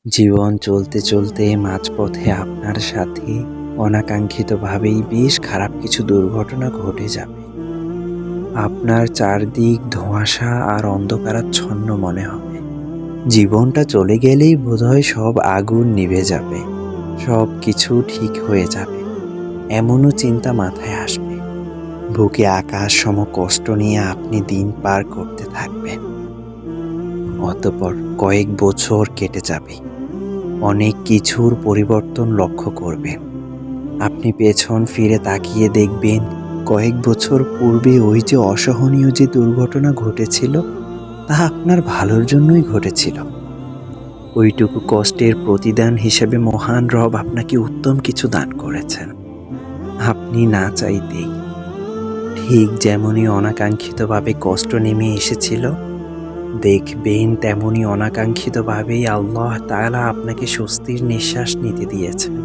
জীবন চলতে চলতে মাঝপথে আপনার সাথে অনাকাঙ্ক্ষিতভাবেই বেশ খারাপ কিছু দুর্ঘটনা ঘটে যাবে। আপনার চারদিক ধোঁয়াশা আর অন্ধকারাচ্ছন্ন মনে হবে। জীবনটা চলে গেলেই বোধহয় সব আগুন নিভে যাবে, সব কিছু ঠিক হয়ে যাবে, এমনও চিন্তা মাথায় আসবে। বুকে আকাশ সম কষ্ট নিয়ে আপনি দিন পার করতে থাকবেন। অতঃপর কয়েক বছর কেটে যাবে, অনেক কিছুর পরিবর্তন লক্ষ্য করবেন। আপনি পেছন ফিরে তাকিয়ে দেখবেন কয়েক বছর পূর্বে ওই যে অসহনীয় যে দুর্ঘটনা ঘটেছিল তা আপনার ভালোর জন্যই ঘটেছিল। ওইটুকু কষ্টের প্রতিদান হিসেবে মহান রব আপনাকে উত্তম কিছু দান করেছেন, আপনি না চাইতেই। ঠিক যেমনই অনাকাঙ্ক্ষিতভাবে কষ্ট নেমে এসেছিল, দেখবেন তেমনি অনাকাঙ্ক্ষিতভাবেই আল্লাহ তাআলা আপনাকে স্বস্তির নিঃশ্বাস নিতে দিয়েছেন।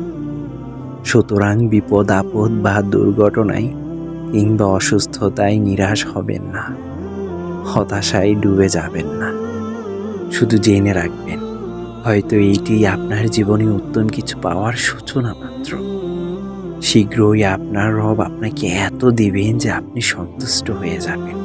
সুতরাং বিপদ আপদ বা দুর্ঘটনায় কিংবা অসুস্থতায় নিরাশ হবেন না, হতাশায় ডুবে যাবেন না। শুধু জেনে রাখবেন, হয়তো এইটি আপনার জীবনে উত্তম কিছু পাওয়ার সূচনা মাত্র। শীঘ্রই আপনার রব আপনাকে এত দিবেন যে আপনি সন্তুষ্ট হয়ে যাবেন।